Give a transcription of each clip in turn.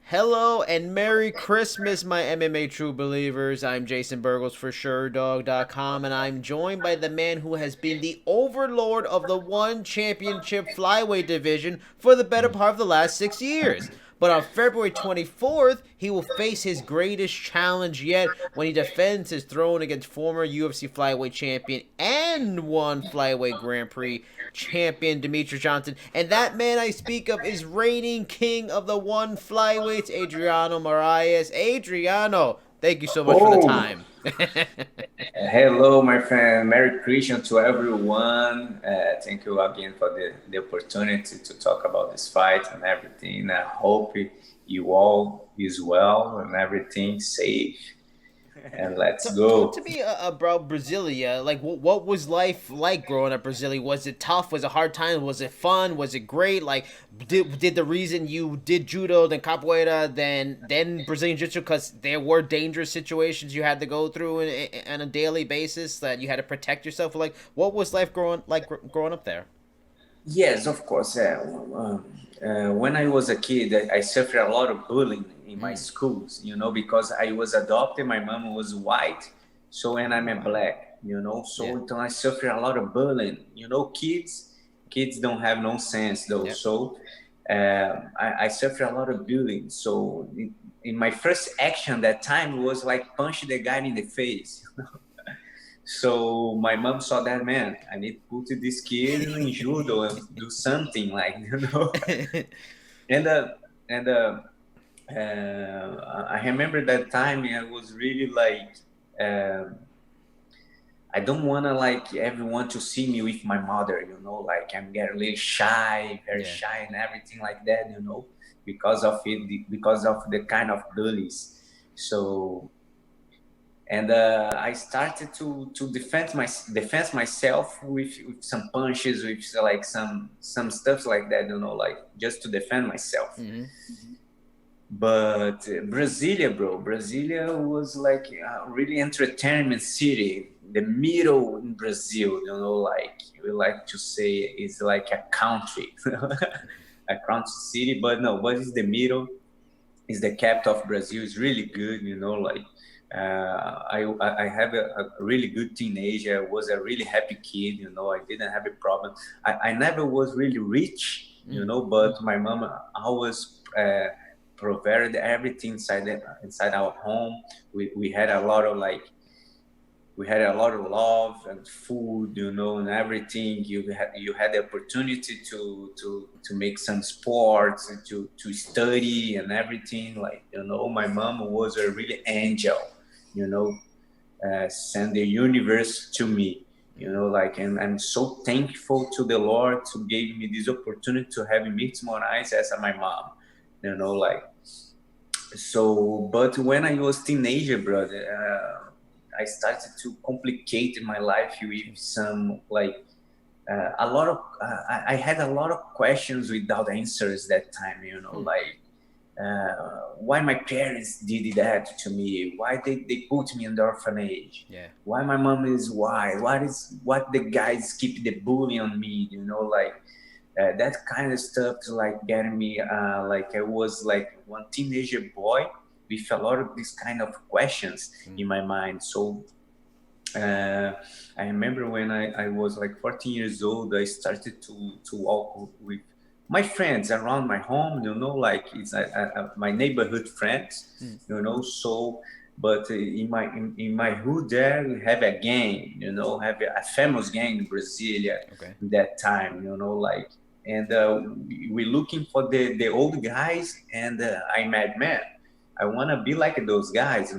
Hello and Merry Christmas, my MMA true believers. I'm Jason Burgos for Sherdog.com, and I'm joined by the man who has been the overlord of the one championship flyweight division for the better part of the last 6 years. But on February 24th, he will face his greatest challenge yet when he defends his throne against former UFC flyweight champion and one flyweight Grand Prix champion Demetrious Johnson. And that man I speak of is reigning king of the one flyweights, Adriano Moraes. Adriano, thank you so much for the Oh, time. hello, my friend. Merry Christmas to everyone. Thank you again for the opportunity to talk about this fight and everything. I hope you all is well and everything safe. And let's Talk go. to me about Brazilia. Like, what was life like growing up Brazilia? Was it tough? Was it hard time? Was it fun? Was it great? Like, did the reason you did judo, then capoeira, then Brazilian jiu-jitsu because there were dangerous situations you had to go through on a daily basis that you had to protect yourself? Like, what was life growing up there? Yes, of course. When I was a kid, I suffered a lot of bullying in my Mm, schools, because I was adopted. My mom was white, so and I'm a wow. black, Yeah. so I suffered a lot of bullying. Kids don't have no sense though. Yep. So I suffered a lot of bullying. So in my first action that time was like punch the guy in the face. So my mom saw that, man. I need to put this kid in judo and do something like. And uh, and I remember that time I was really like, um I don't wanna like everyone to see me with my mother. Like I'm getting a little shy, very Yeah. shy, and everything like that. Because of it, because of the kind of bullies. So and I started to defend myself with some punches, with like some stuff like that, like just to defend myself. Mm-hmm. But Brasilia was like a really entertainment city, the middle in Brazil, like we like to say it's like a country, a country city, but no, but it's the middle, is the capital of Brazil. Is really good, like I have a really good teenager. I was a really happy kid, I didn't have a problem. I never was really rich, Mm. but my mom always provided everything inside our home. We had a lot of like we had a lot of love and food, and everything. You had the opportunity to make some sports, and to study and everything. Like, my mom was a really angel, you know, send the universe to me. Like, and I'm so thankful to the Lord to give me this opportunity to have Mix Moraes as my mom. Like, so, but when I was teenager, brother, I started to complicate my life with some like a lot of I had a lot of questions without answers that time. Mm. Like why my parents did that to me, why they put me in the orphanage, Yeah. why my mom is white, what the guys keep the bully on me, like that kind of stuff is like getting me like I was like one teenager boy with a lot of these kind of questions Mm. in my mind. So uh, I remember when I was like 14 years old, I started to walk with my friends around my home, like it's my neighborhood friends, Mm. so but in my hood there we have a gang, have a famous gang in Brasilia Okay. that time, like, and we looking for the old guys, and I met, man, I want to be like those guys,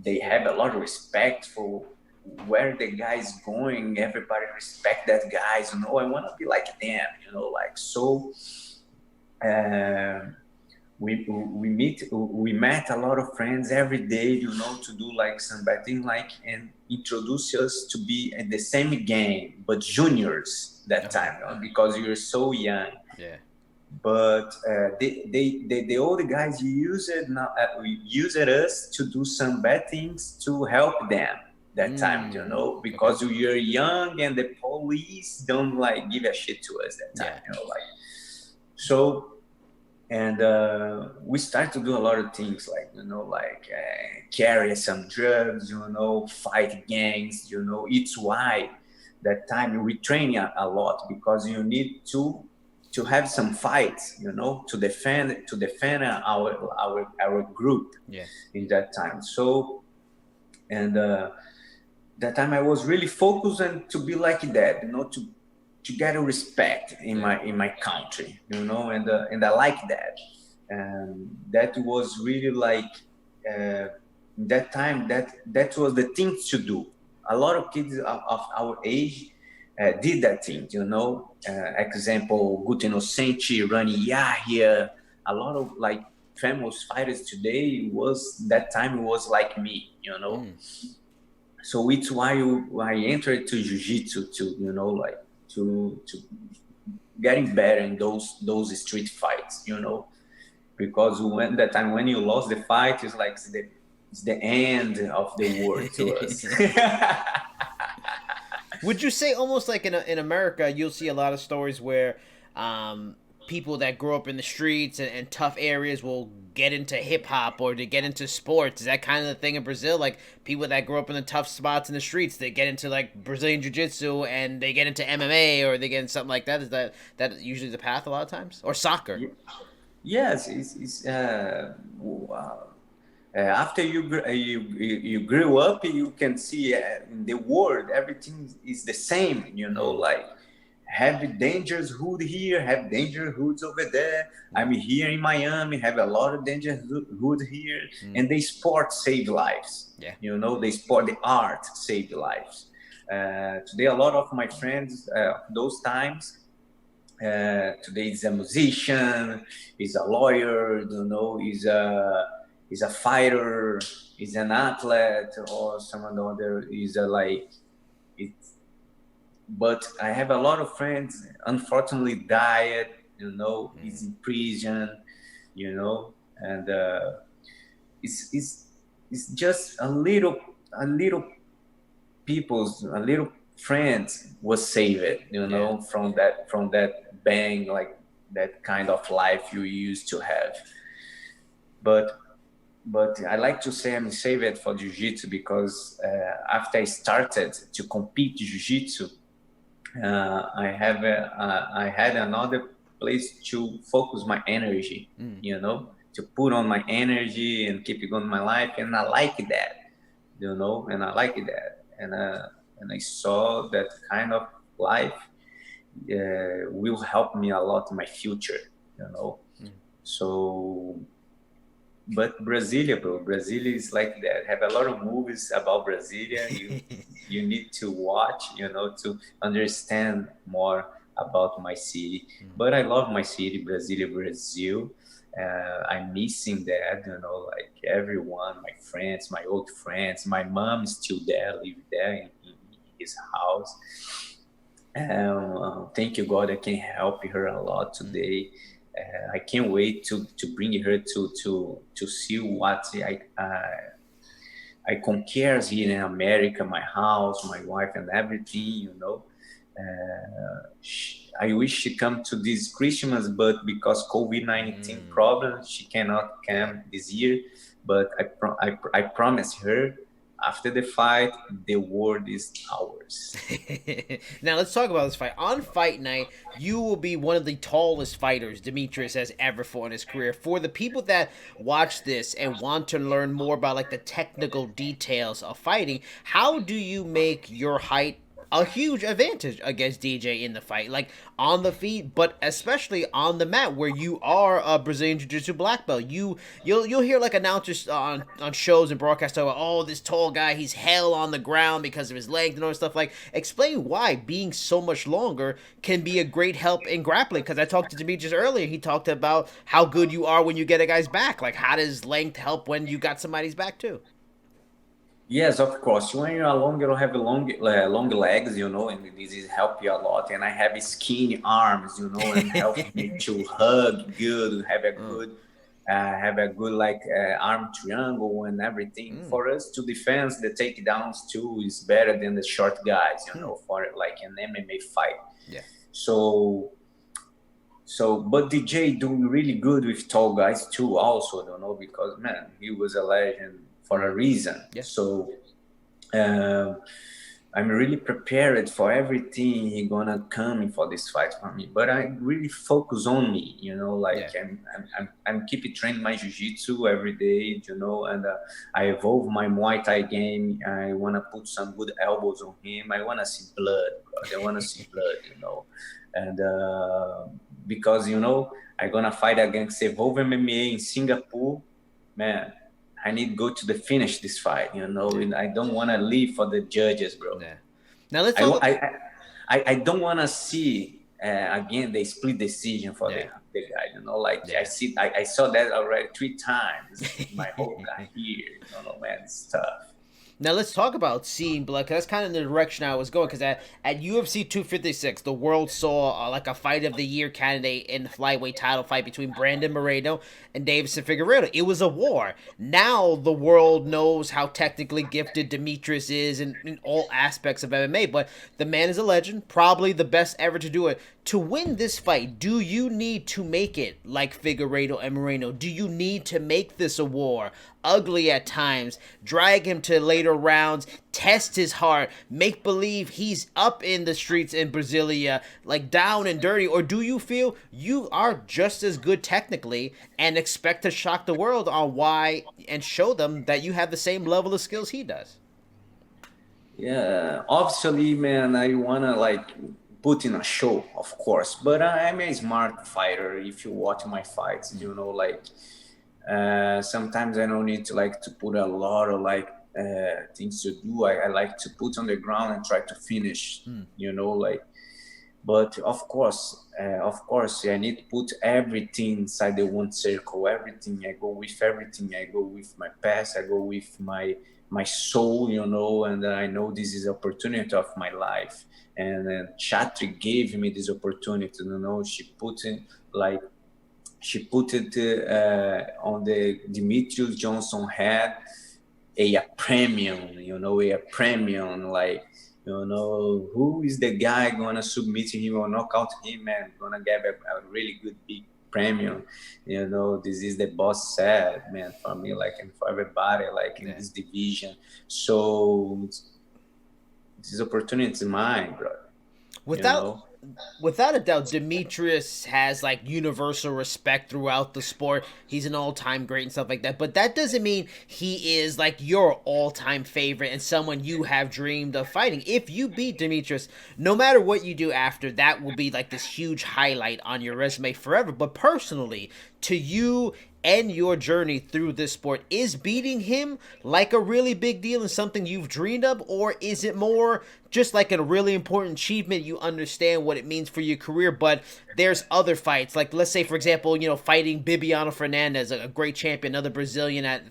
they have a lot of respect for where the guy's going. Everybody respect that guys, I want to be like them, like. So uh, we met a lot of friends every day, to do like some betting, like, and introduce us to be at the same game, but juniors that Okay. time, because you're so young. Yeah. But the older guys used us to do some bad things to help them that time, Mm. Okay. because we are young and the police don't like give a shit to us that time, Yeah. like. So And we start to do a lot of things like carry some drugs, fight gangs. It's why that time we train a lot, because you need to have some fights, to defend our group Yeah. in that time. So, and that time I was really focused and to be like that, to get a respect in Yeah. my country, and I like that. And that was really like, that time, that was the thing to do. A lot of kids of our age did that thing, example, Guto Inocente, Rani Yahya, a lot of like famous fighters today, was that time was like me, Mm. so it's why I entered to jiu-jitsu, to like to getting better in those street fights, because when that time, when you lost the fight, it's like it's the end of the world to us. Would you say almost like in America, you'll see a lot of stories where people that grow up in the streets and tough areas will get into hip hop or to get into sports? Is that kind of the thing in Brazil? Like people that grow up in the tough spots in the streets, they get into like Brazilian Jiu Jitsu and they get into MMA or they get into something like that. Is that usually the path a lot of times? Or soccer? Yes, it's after you grew up, you can see in the world everything is the same. Mm. Like have dangerous hood here, have dangerous hoods over there. Yeah. I'm here in Miami, have a lot of dangerous hood here, Mm. and the sport save lives. Yeah. The sport, the art saved lives. Today, a lot of my friends, those times, today is a musician, is a lawyer, is a fighter, is an athlete, or some other is a like it. But I have a lot of friends, unfortunately, died. Is in prison. And it's just a little friends was saved, Yeah. from that bang, like that kind of life you used to have. But I like to say I'm saved for jiu-jitsu, because after I started to compete jiu-jitsu, I had another place to focus my energy, Mm. to put on my energy and keep it going in my life, and I like that, and I like that, and I saw that kind of life will help me a lot in my future, you know. Mm. So, but Brasilia, bro, Brasilia is like that. Have a lot of movies about Brasilia. You need to watch, to understand more about my city. But I love my city, Brasilia, Brazil. I'm missing that, like everyone, my friends, my old friends. My mom is still there, live there in his house. Thank you, God, I can help her a lot today. I can't wait to bring her to see what I conquers here in America, my house, my wife, and everything. I wish she come to this Christmas, but because COVID-19 problems, she cannot Yeah. come this year. But I promise her, after the fight, the world is ours. Now let's talk about this fight. On fight night, you will be one of the tallest fighters Demetrious has ever fought in his career. For the people that watch this and want to learn more about like the technical details of fighting, how do you make your height a huge advantage against DJ in the fight, like on the feet, but especially on the mat where you are a Brazilian Jiu-Jitsu black belt. You'll hear like announcers on shows and broadcasts talk about, oh, this tall guy, he's hell on the ground because of his length and all this stuff. Like, explain why being so much longer can be a great help in grappling. Because I talked to Demetrius earlier, he talked about how good you are when you get a guy's back. Like, how does length help when you got somebody's back too? Yes, of course. When you're long, you don't have long legs, and this is help you a lot. And I have skinny arms, and help me to hug good, Mm. have a good like arm triangle and everything. Mm. For us to defend the takedowns too is better than the short guys, Hmm. for like an MMA fight. Yeah. So So, but DJ doing really good with tall guys too. Also, don't know because man, he was a legend for a reason. Yeah. So, um, I'm really prepared for everything he gonna come for this fight for me. But I really focus on me, like Yeah. I'm keep training my jiu-jitsu every day, and I evolve my Muay Thai game. I wanna put some good elbows on him. I wanna see blood, bro. I wanna see blood. And because I'm gonna fight against Evolve MMA in Singapore, man. I need to go to the finish this fight, and I don't want to leave for the judges, bro. Yeah. Now let's I talk. I don't want to see again the split decision for Yeah. the guy. Like Yeah. I saw that already 3 times in my whole career. Man, it's tough. Now let's talk about seeing blood, because that's kind of the direction I was going. Because at UFC 256, the world saw like a fight of the year candidate in the flyweight title fight between Brandon Moreno and Davison Figueiredo. It was a war. Now the world knows how technically gifted Demetrious is in all aspects of MMA. But the man is a legend, probably the best ever to do it. To win this fight, do you need to make it like Figueiredo and Moreno? Do you need to make this a war? Ugly at times, drag him to later rounds, test his heart, make believe he's up in the streets in Brazilia, like down and dirty? Or do you feel you are just as good technically and expect to shock the world on why and show them that you have the same level of skills he does? Yeah, obviously, man, I wanna like put in a show, of course, but I'm a smart fighter. If you watch my fights, like sometimes I don't need to like to put a lot of like things to do. I like to put on the ground and try to finish, like. But of course, I need to put everything inside the one circle. Everything I go with everything. I go with my past. I go with my soul, and I know this is opportunity of my life. And then Chatri gave me this opportunity. She put it on the Demetrious Johnson head a premium, a premium, like, who is the guy gonna submit him or knock out him and gonna get a really good big premium. This is the boss said, man, for me, like, and for everybody, like, in this division. So this opportunity is mine, bro. Without a doubt, Demetrius has like universal respect throughout the sport. He's an all-time great and stuff like that. But that doesn't mean he is like your all-time favorite and someone you have dreamed of fighting. If you beat Demetrius, no matter what you do after, that will be like this huge highlight on your resume forever. But personally, to you and your journey through this sport, is beating him like a really big deal and something you've dreamed of, or is it more just like a really important achievement? You understand what it means for your career, but there's other fights, like let's say for example, fighting Bibiano Fernandes, a great champion, another Brazilian at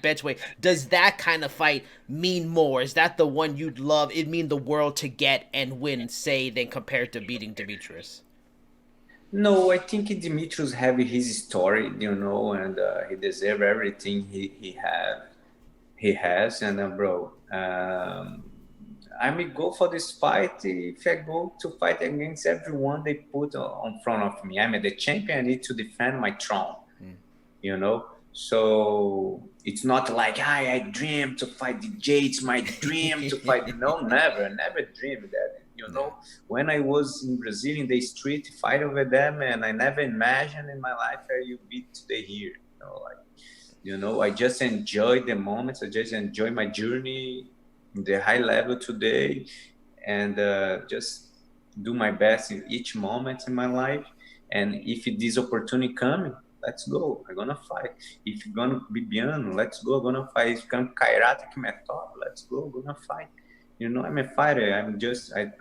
benchweight. Does that kind of fight mean more? Is that the one you'd love, it'd mean the world to get and win, say, than compared to beating Demetrius? No, I think Dimitrios have his story, and he deserves everything he has. And bro, I may go for this fight if I go to fight against everyone they put on front of me. I'm the champion. I need to defend my throne, So it's not like I dream to fight DJ. It's my dream to fight. No, never dreamed that. When I was in Brazil in the street fight over there, man, I never imagined in my life I you be today here. I just enjoy the moments. I just enjoy my journey, the high level today, and just do my best in each moment in my life. And if this opportunity coming, let's go. I'm gonna fight. If you're gonna be Bibiano, let's go. I'm gonna fight. If you're gonna Kairata Kimetov, let's go. I'm gonna fight. I'm a fighter. I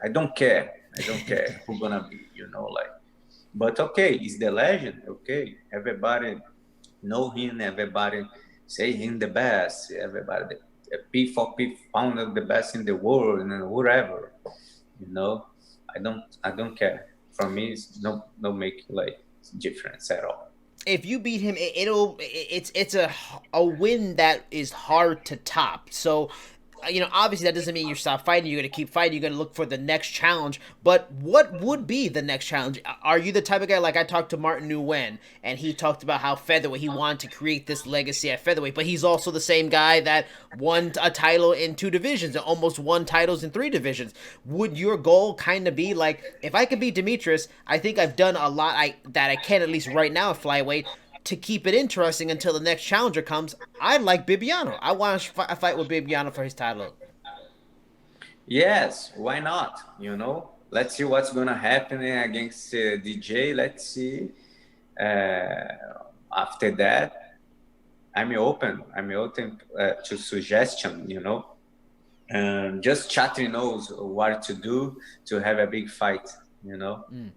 don't care. I don't care who's gonna be, but okay, he's the legend. Okay. Everybody know him. Everybody say him the best. Everybody, P for P found the best in the world and whatever, I don't care. For me, it's no make like difference at all. If you beat him, it's a win that is hard to top. So obviously that doesn't mean you stop fighting. You're going to keep fighting. You're going to look for the next challenge. But what would be the next challenge? Are you the type of guy, like I talked to Martin Nguyen, and he talked about how featherweight, he wanted to create this legacy at featherweight, but he's also the same guy that won a title in 2 divisions and almost won titles in 3 divisions. Would your goal kind of be like, if I could beat Demetrius, I think I've done a lot that I can, at least right now at flyweight, to keep it interesting until the next challenger comes? I like Bibiano. I want to fight with Bibiano for his title. Yes, why not? Let's see what's gonna happen against DJ. Let's see. After that, I'm open. I'm open to suggestion. And just Chatri knows what to do to have a big fight. Mm.